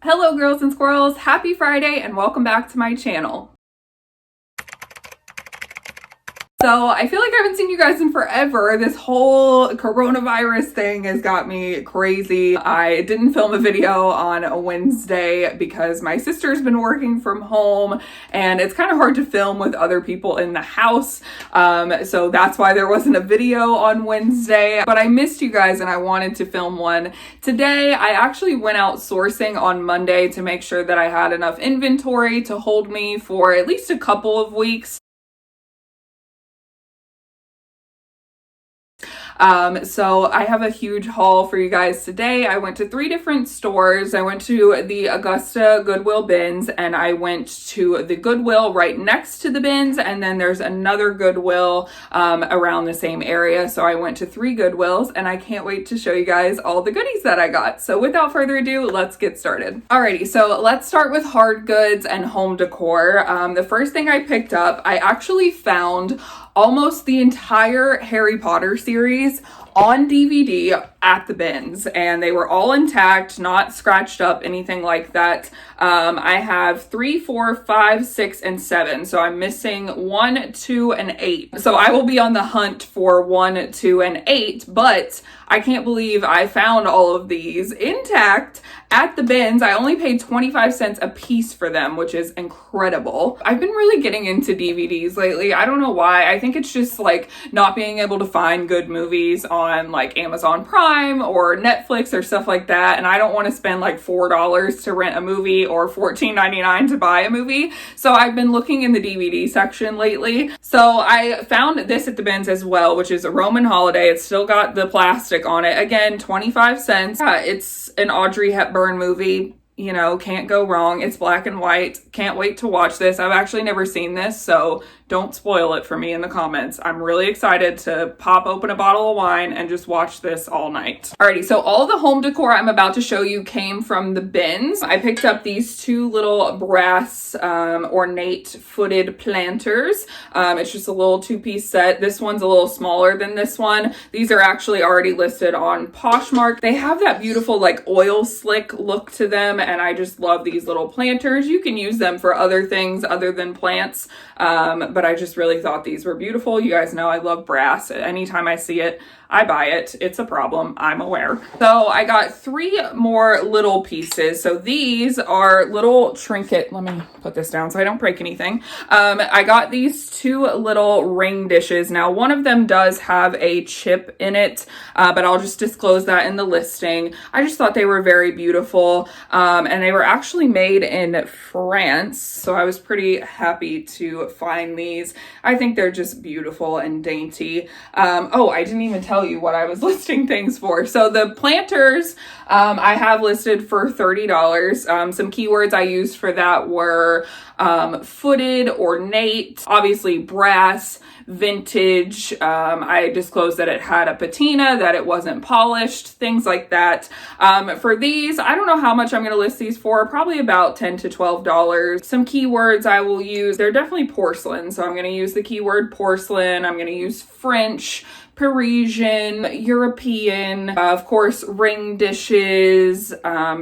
Hello girls and squirrels, happy Friday and welcome back to my channel. So I feel like I haven't seen you guys in forever. This whole coronavirus thing has got me crazy. I didn't film a video on a Wednesday because my sister's been working from home and it's kind of hard to film with other people in the house. So that's why there wasn't a video on Wednesday, but I missed you guys and I wanted to film one today. I actually went out sourcing on Monday to make sure that I had enough inventory to hold me for at least a couple of weeks. So I have a huge haul for you guys today. I went to 3 different stores. I went to the Augusta Goodwill bins and I went to the Goodwill right next to the bins, and then there's another Goodwill around the same area. So I went to 3 Goodwills and I can't wait to show you guys all the goodies that I got. So without further ado, let's get started. Alrighty, so let's start with hard goods and home decor. The first thing I picked up, I actually found almost the entire Harry Potter series on DVD at the bins, and they were all intact, not scratched up, anything like that. I have 3, 4, 5, 6, and 7. So I'm missing 1, 2, and 8. So I will be on the hunt for 1, 2, and 8, but I can't believe I found all of these intact at the bins. I only paid 25 cents a piece for them, which is incredible. I've been really getting into DVDs lately. I don't know why. I think it's just like not being able to find good movies on like Amazon Prime or Netflix or stuff like that. And I don't want to spend like $4 to rent a movie or $14.99 to buy a movie. So I've been looking in the DVD section lately. So I found this at the bins as well, which is a Roman Holiday. It's still got the plastic on it. Again, 25 cents. It's an Audrey Hepburn movie. You know, can't go wrong. It's black and white. Can't wait to watch this. I've actually never seen this, so don't spoil it for me in the comments. I'm really excited to pop open a bottle of wine and just watch this all night. Alrighty, so all the home decor I'm about to show you came from the bins. I picked up these 2 little brass ornate footed planters. It's just a little 2-piece set. This one's a little smaller than this one. These are actually already listed on Poshmark. They have that beautiful like oil slick look to them, and I just love these little planters. You can use them for other things other than plants, but I just really thought these were beautiful. You guys know I love brass. Anytime I see it, I buy it. It's a problem, I'm aware. So I got 3 more little pieces. So these are little trinket. Let me put this down so I don't break anything. I got these 2 little ring dishes. Now one of them does have a chip in it, but I'll just disclose that in the listing. I just thought they were very beautiful, and they were actually made in France. So I was pretty happy to find these. I think they're just beautiful and dainty. Oh, I didn't even tell you what I was listing things for. So the planters I have listed for $30. Some keywords I used for that were footed, ornate, obviously brass, vintage. I disclosed that it had a patina, that it wasn't polished, things like that. For these, I don't know how much I'm going to list these for, probably about $10 to $12. Some keywords I will use, they're definitely porcelain. So I'm going to use the keyword porcelain. I'm going to use French, Parisian, European, of course, ring dishes,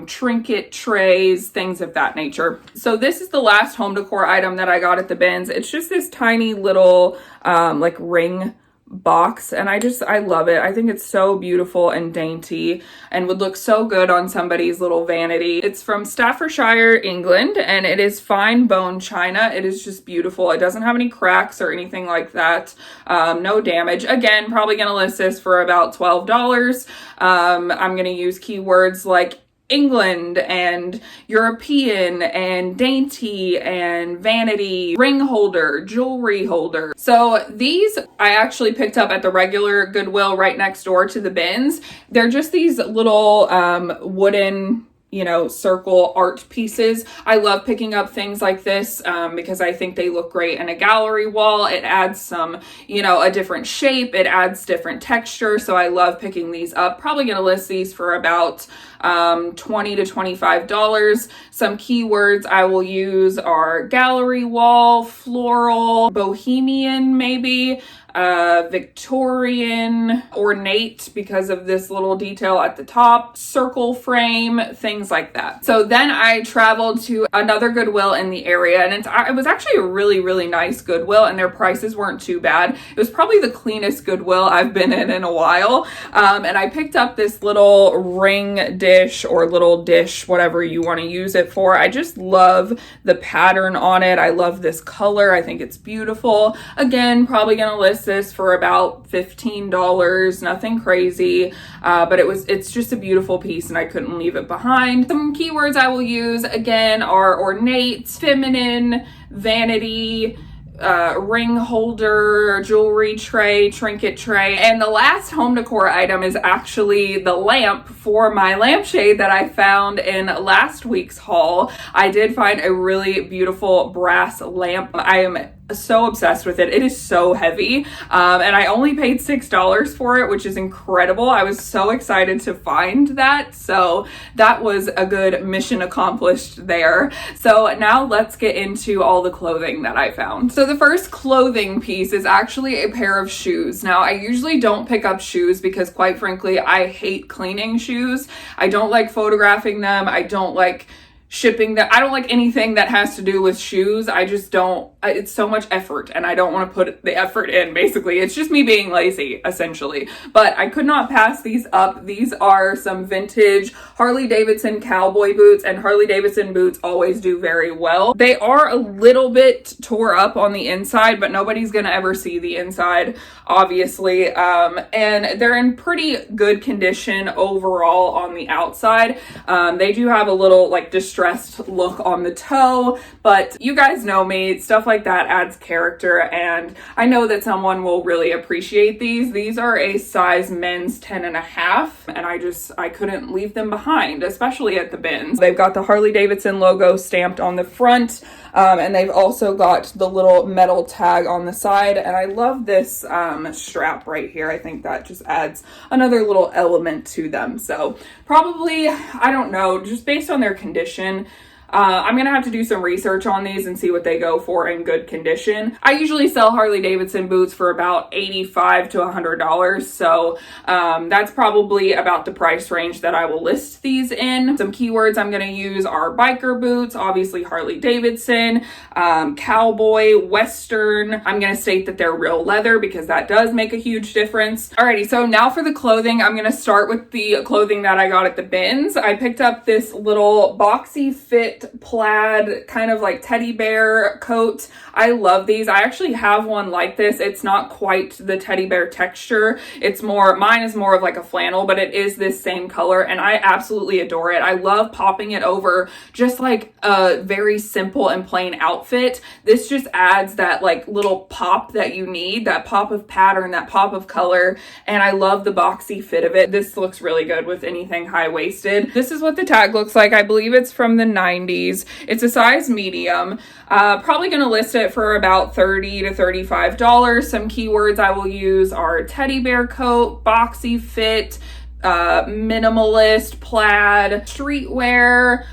trinket trays, things of that nature. So this is the last home decor item that I got at the bins. It's just this tiny little like ring box, and I love it. I think it's so beautiful and dainty and would look so good on somebody's little vanity. It's from Staffordshire, England, and it is fine bone china. It is just beautiful. It doesn't have any cracks or anything like that. No damage. Again, probably gonna list this for about $12. I'm gonna use keywords like England and European and dainty and vanity, ring holder, jewelry holder. So these I actually picked up at the regular Goodwill right next door to the bins. They're just these little wooden, you know, circle art pieces. I love picking up things like this because I think they look great in a gallery wall. It adds some, you know, a different shape. It adds different texture. So I love picking these up. Probably going to list these for about $20 to $25. Some keywords I will use are gallery wall, floral, bohemian maybe, Victorian, ornate because of this little detail at the top, circle frame, things like that. So then I traveled to another Goodwill in the area, and it was actually a really, really nice Goodwill, and their prices weren't too bad. It was probably the cleanest Goodwill I've been in a while. And I picked up this little ring dish or little dish, whatever you want to use it for. I just love the pattern on it. I love this color. I think it's beautiful. Again, probably gonna list this for about $15, nothing crazy, but it's just a beautiful piece and I couldn't leave it behind. Some keywords I will use again are ornate, feminine, vanity, ring holder, jewelry tray, trinket tray. And the last home decor item is actually the lamp for my lampshade that I found in last week's haul. I did find a really beautiful brass lamp. I am so obsessed with it. It is so heavy, and I only paid $6 for it, which is incredible. I was so excited to find that, so that was a good mission accomplished there. So now let's get into all the clothing that I found. So the first clothing piece is actually a pair of shoes. Now I usually don't pick up shoes because quite frankly I hate cleaning shoes. I don't like photographing them. I don't like shipping them. I don't like anything that has to do with shoes. I just don't, it's so much effort and I don't want to put the effort in, basically. It's just me being lazy, essentially. But I could not pass these up. These are some vintage Harley Davidson cowboy boots, and Harley Davidson boots always do very well. They are a little bit tore up on the inside, but nobody's gonna ever see the inside, obviously. And they're in pretty good condition overall on the outside. They do have a little like distressed look on the toe, but you guys know me, stuff like that adds character, and I know that someone will really appreciate these. These are a size men's 10.5, and I couldn't leave them behind, especially at the bins. They've got the Harley Davidson logo stamped on the front, and they've also got the little metal tag on the side, and I love this strap right here. I think that just adds another little element to them. So probably, I don't know, just based on their condition, I'm gonna have to do some research on these and see what they go for in good condition. I usually sell Harley Davidson boots for about $85 to $100, so that's probably about the price range that I will list these in. Some keywords I'm gonna use are biker boots, obviously Harley Davidson, cowboy, western. I'm gonna state that they're real leather because that does make a huge difference. Alrighty, so now for the clothing, I'm gonna start with the clothing that I got at the bins. I picked up this little boxy fit plaid kind of like teddy bear coat. I love these. I actually have one like this. It's not quite the teddy bear texture. Mine is more of like a flannel, but it is this same color and I absolutely adore it. I love popping it over just like a very simple and plain outfit. This just adds that like little pop that you need, that pop of pattern, that pop of color, and I love the boxy fit of it. This looks really good with anything high-waisted. This is what the tag looks like. I believe it's from the 90s. It's a size medium. Probably going to list it for about $30 to $35. Some keywords I will use are teddy bear coat, boxy fit, minimalist, plaid, streetwear.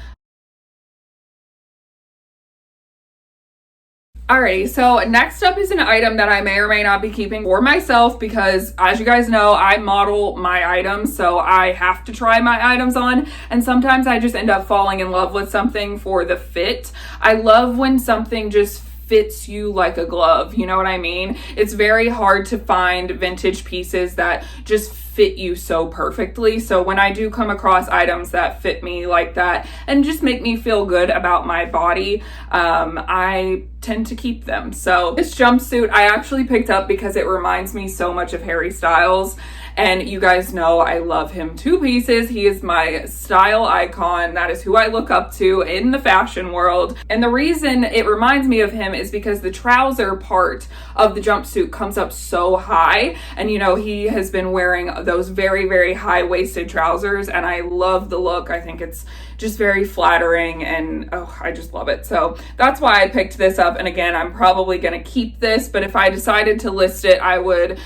Alrighty, so next up is an item that I may or may not be keeping for myself because, as you guys know, I model my items, so I have to try my items on, and sometimes I just end up falling in love with something for the fit. I love when something just fits you like a glove, you know what I mean? It's very hard to find vintage pieces that just fit you so perfectly. So when I do come across items that fit me like that and just make me feel good about my body, I tend to keep them. So this jumpsuit I actually picked up because it reminds me so much of Harry Styles. And you guys know I love him to pieces. He is my style icon. That is who I look up to in the fashion world. And the reason it reminds me of him is because the trouser part of the jumpsuit comes up so high. And you know, he has been wearing those very, very high-waisted trousers, and I love the look. I think it's just very flattering, and oh, I just love it. So that's why I picked this up. And again, I'm probably gonna keep this, but if I decided to list it, I would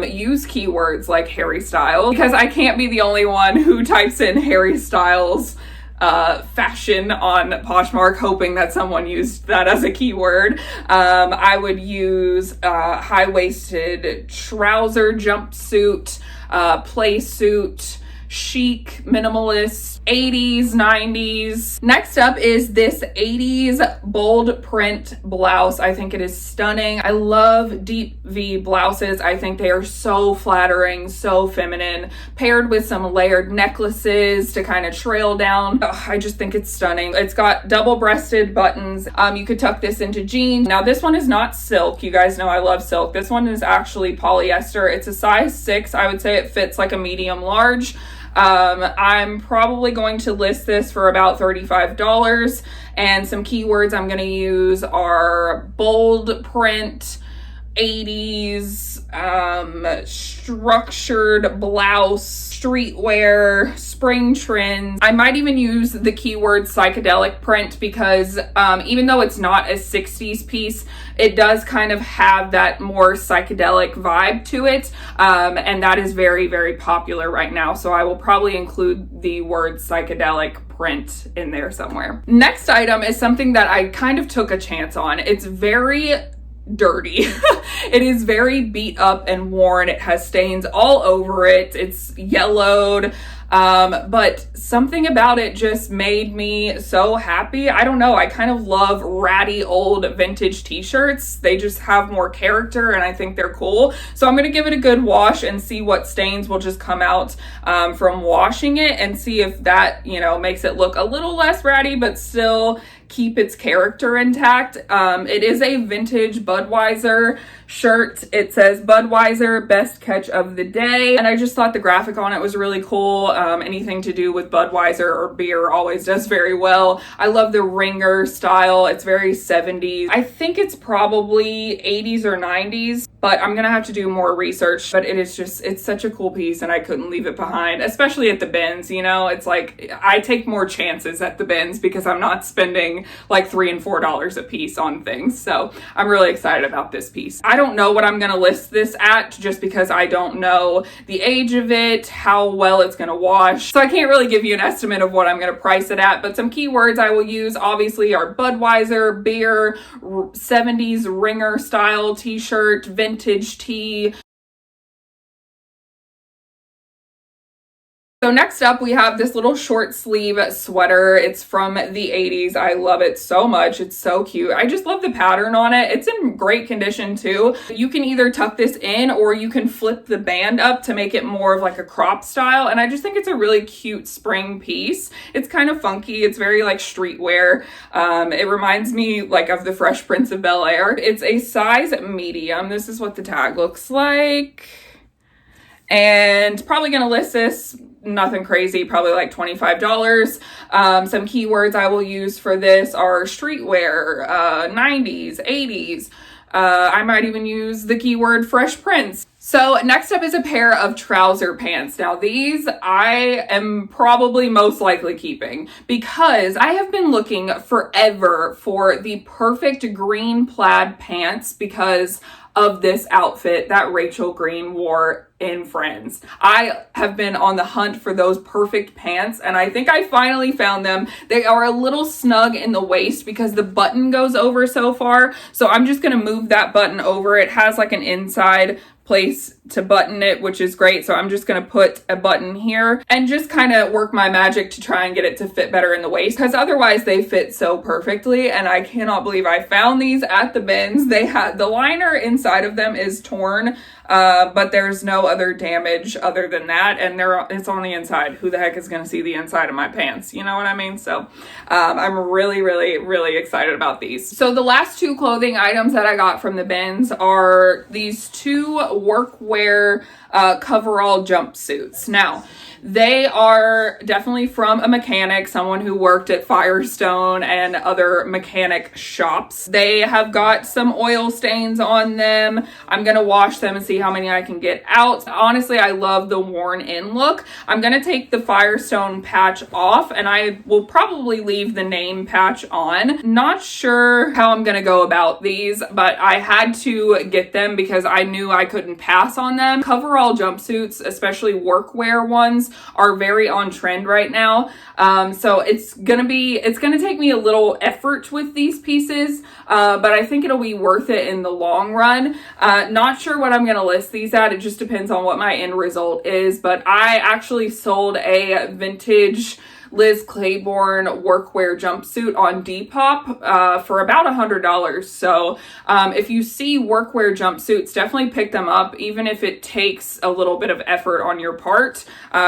use keywords like Harry Styles, because I can't be the only one who types in Harry Styles fashion on Poshmark, hoping that someone used that as a keyword. I would use high-waisted trouser jumpsuit, play suit, chic, minimalist, 80s, 90s. Next up is this 80s bold print blouse. I think it is stunning. I love deep V blouses. I think they are so flattering, so feminine, paired with some layered necklaces to kind of trail down. Ugh, I just think it's stunning. It's got double-breasted buttons. You could tuck this into jeans. Now this one is not silk. You guys know I love silk. This one is actually polyester. It's a size 6. I would say it fits like a medium large. I'm probably going to list this for about $35, and some keywords I'm going to use are bold print, 80s, structured blouse, streetwear, spring trends. I might even use the keyword psychedelic print because even though it's not a 60s piece, it does kind of have that more psychedelic vibe to it, and that is very, very popular right now. So I will probably include the word psychedelic print in there somewhere. Next item is something that I kind of took a chance on. It's very dirty. It is very beat up and worn. It has stains all over it. It's yellowed. But something about it just made me so happy. I don't know. I kind of love ratty old vintage t-shirts. They just have more character and I think they're cool. So I'm going to give it a good wash and see what stains will just come out from washing it, and see if that, you know, makes it look a little less ratty but still keep its character intact. It is a vintage Budweiser shirt. It says Budweiser best catch of the day, and I just thought the graphic on it was really cool. Anything to do with Budweiser or beer always does very well. I love the ringer style. It's very 70s. I think it's probably 80s or 90s, but I'm gonna have to do more research. But it is just, it's such a cool piece and I couldn't leave it behind, especially at the bins. You know, it's like I take more chances at the bins because I'm not spending like $3 and $4 a piece on things. So I'm really excited about this piece. I don't know what I'm gonna list this at just because I don't know the age of it, how well it's gonna wash. So I can't really give you an estimate of what I'm gonna price it at, but some keywords I will use obviously are Budweiser, beer, 70s ringer style t-shirt, vintage tee. So next up, we have this little short sleeve sweater. It's from the 80s. I love it so much. It's so cute. I just love the pattern on it. It's in great condition too. You can either tuck this in or you can flip the band up to make it more of like a crop style. And I just think it's a really cute spring piece. It's kind of funky. It's very like streetwear. It reminds me like of the Fresh Prince of Bel-Air. It's a size medium. This is what the tag looks like. And probably gonna list this, nothing crazy, probably like $25. Some keywords I will use for this are streetwear, 90s, 80s. I might even use the keyword Fresh Prince. So next up is a pair of trouser pants. Now these I am probably most likely keeping because I have been looking forever for the perfect green plaid pants because of this outfit that Rachel Green wore in Friends. I have been on the hunt for those perfect pants and I think I finally found them. They are a little snug in the waist because the button goes over so far. So I'm just gonna move that button over. It has like an inside place to button it, which is great. So I'm just going to put a button here and just kind of work my magic to try and get it to fit better in the waist because otherwise they fit so perfectly. And I cannot believe I found these at the bins. They had the liner inside of them is torn, but there's no other damage other than that. And it's on the inside. Who the heck is going to see the inside of my pants? You know what I mean? So I'm really, really, really excited about these. So the last two clothing items that I got from the bins are these two workwear coverall jumpsuits. Now, they are definitely from a mechanic, someone who worked at Firestone and other mechanic shops. They have got some oil stains on them. I'm going to wash them and see how many I can get out. Honestly, I love the worn in look. I'm going to take the Firestone patch off and I will probably leave the name patch on. Not sure how I'm going to go about these, but I had to get them because I knew I couldn't pass on them. Coverall jumpsuits, especially workwear ones, are very on trend right now. So it's gonna take me a little effort with these pieces, but I think it'll be worth it in the long run. Not sure what I'm gonna list these at. It just depends on what my end result is, but I actually sold a vintage Liz Claiborne workwear jumpsuit on Depop for about $100. So if you see workwear jumpsuits, definitely pick them up, even if it takes a little bit of effort on your part,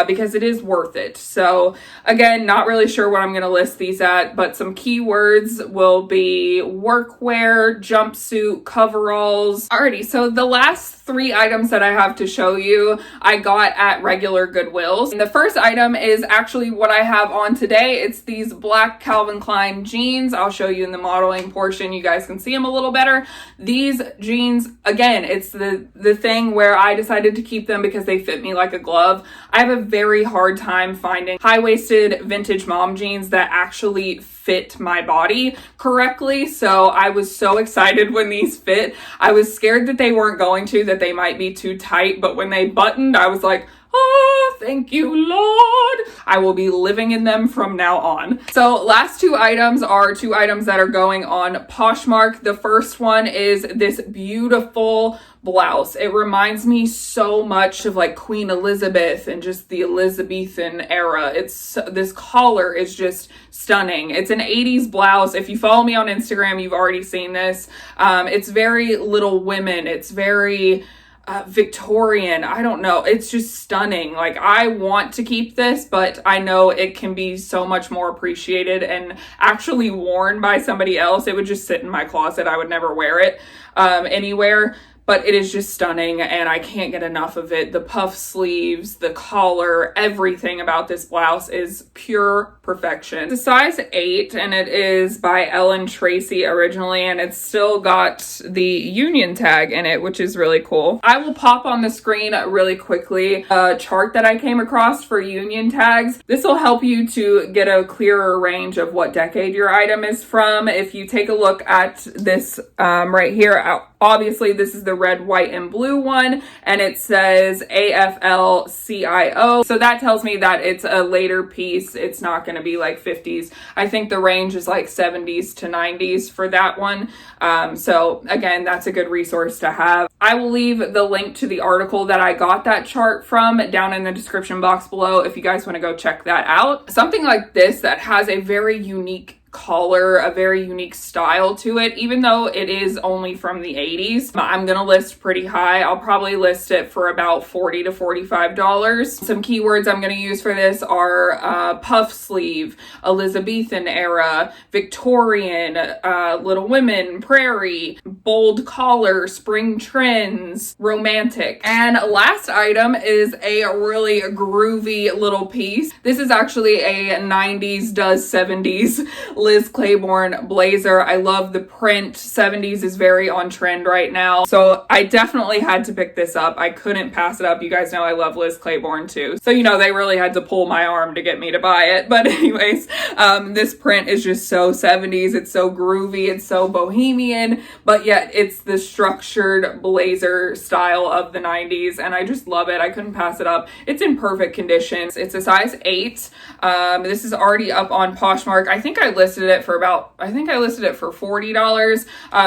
because it is worth it. So again, not really sure what I'm going to list these at, but some keywords will be workwear, jumpsuit, coveralls. Alrighty, so the last 3 items that I have to show you, I got at regular Goodwills. And the first item is actually what I have on today. It's these black Calvin Klein jeans. I'll show you in the modeling portion. You guys can see them a little better. These jeans, again, it's the thing where I decided to keep them because they fit me like a glove. I have a very hard time finding high-waisted vintage mom jeans that actually fit my body correctly. So I was so excited when these fit. I was scared that they weren't going to, that they might be too tight, but when they buttoned, I was like, oh, thank you, Lord. I will be living in them from now on. So last 2 items are 2 items that are going on Poshmark. The first one is this beautiful blouse. It reminds me so much of like Queen Elizabeth and just the Elizabethan era. This collar is just stunning. It's an 80s blouse. If you follow me on Instagram, you've already seen this. It's very Little Women. It's very Victorian. I don't know. It's just stunning. Like, I want to keep this, but I know it can be so much more appreciated and actually worn by somebody else. It would just sit in my closet. I would never wear it anywhere. But it is just stunning and I can't get enough of it. The puff sleeves, the collar, everything about this blouse is pure perfection. It's a size 8 and it is by Ellen Tracy originally, and it's still got the union tag in it, which is really cool. I will pop on the screen really quickly a chart that I came across for union tags. This will help you to get a clearer range of what decade your item is from. If you take a look at this right here, obviously this is the red, white, and blue one, and it says AFLCIO. So that tells me that it's a later piece. It's not going to be like 50s. I think the range is like 70s to 90s for that one. So again, that's a good resource to have. I will leave the link to the article that I got that chart from down in the description box below if you guys want to go check that out. Something like this that has a very unique collar, a very unique style to it, even though it is only from the 80s. I'm gonna list pretty high. I'll probably list it for about $40 to $45. Some keywords I'm gonna use for this are puff sleeve, Elizabethan era, Victorian, Little Women, prairie, bold collar, spring trends, romantic. And last item is a really groovy little piece. This is actually a 90s does 70s Liz Claiborne blazer. I love the print. 70s is very on trend right now. So I definitely had to pick this up. I couldn't pass it up. You guys know I love Liz Claiborne too. So, you know, they really had to pull my arm to get me to buy it. But anyways, this print is just so 70s. It's so groovy. It's so bohemian, but yet it's the structured blazer style of the 90s. And I just love it. I couldn't pass it up. It's in perfect condition. It's a size 8. This is already up on Poshmark. I think I listed it for $40.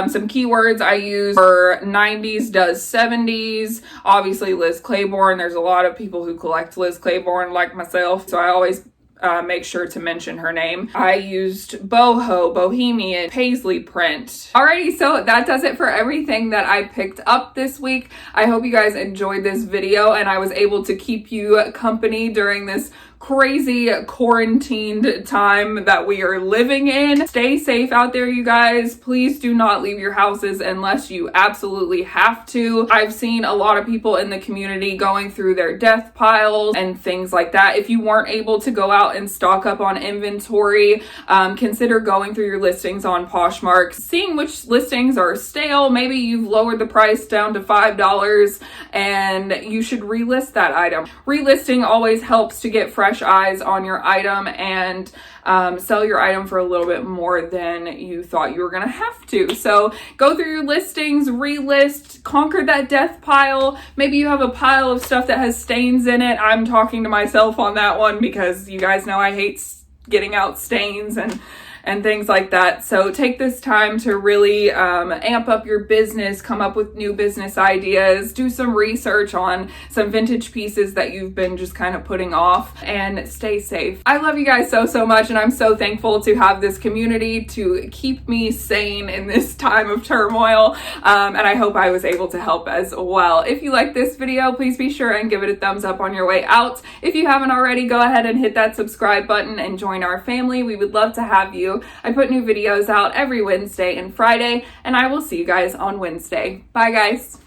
Some keywords I use for 90s does 70s. Obviously Liz Claiborne. There's a lot of people who collect Liz Claiborne like myself, so I always make sure to mention her name. I used boho, bohemian, paisley print. Alrighty, so that does it for everything that I picked up this week. I hope you guys enjoyed this video and I was able to keep you company during this crazy quarantined time that we are living in. Stay safe out there, you guys. Please do not leave your houses unless you absolutely have to. I've seen a lot of people in the community going through their death piles and things like that. If you weren't able to go out and stock up on inventory, consider going through your listings on Poshmark, seeing which listings are stale. Maybe you've lowered the price down to $5 and you should relist that item. Relisting always helps to get fresh fresh eyes on your item and sell your item for a little bit more than you thought you were gonna have to. So go through your listings, relist, conquer that death pile. Maybe you have a pile of stuff that has stains in it. I'm talking to myself on that one because you guys know I hate getting out stains and things like that. So take this time to really amp up your business, come up with new business ideas, do some research on some vintage pieces that you've been just kind of putting off, and stay safe. I love you guys so much, and I'm so thankful to have this community to keep me sane in this time of turmoil, and I hope I was able to help as well. If you like this video, please be sure and give it a thumbs up on your way out. If you haven't already, go ahead and hit that subscribe button and join our family. We would love to have you. I put new videos out every Wednesday and Friday, and I will see you guys on Wednesday. Bye, guys.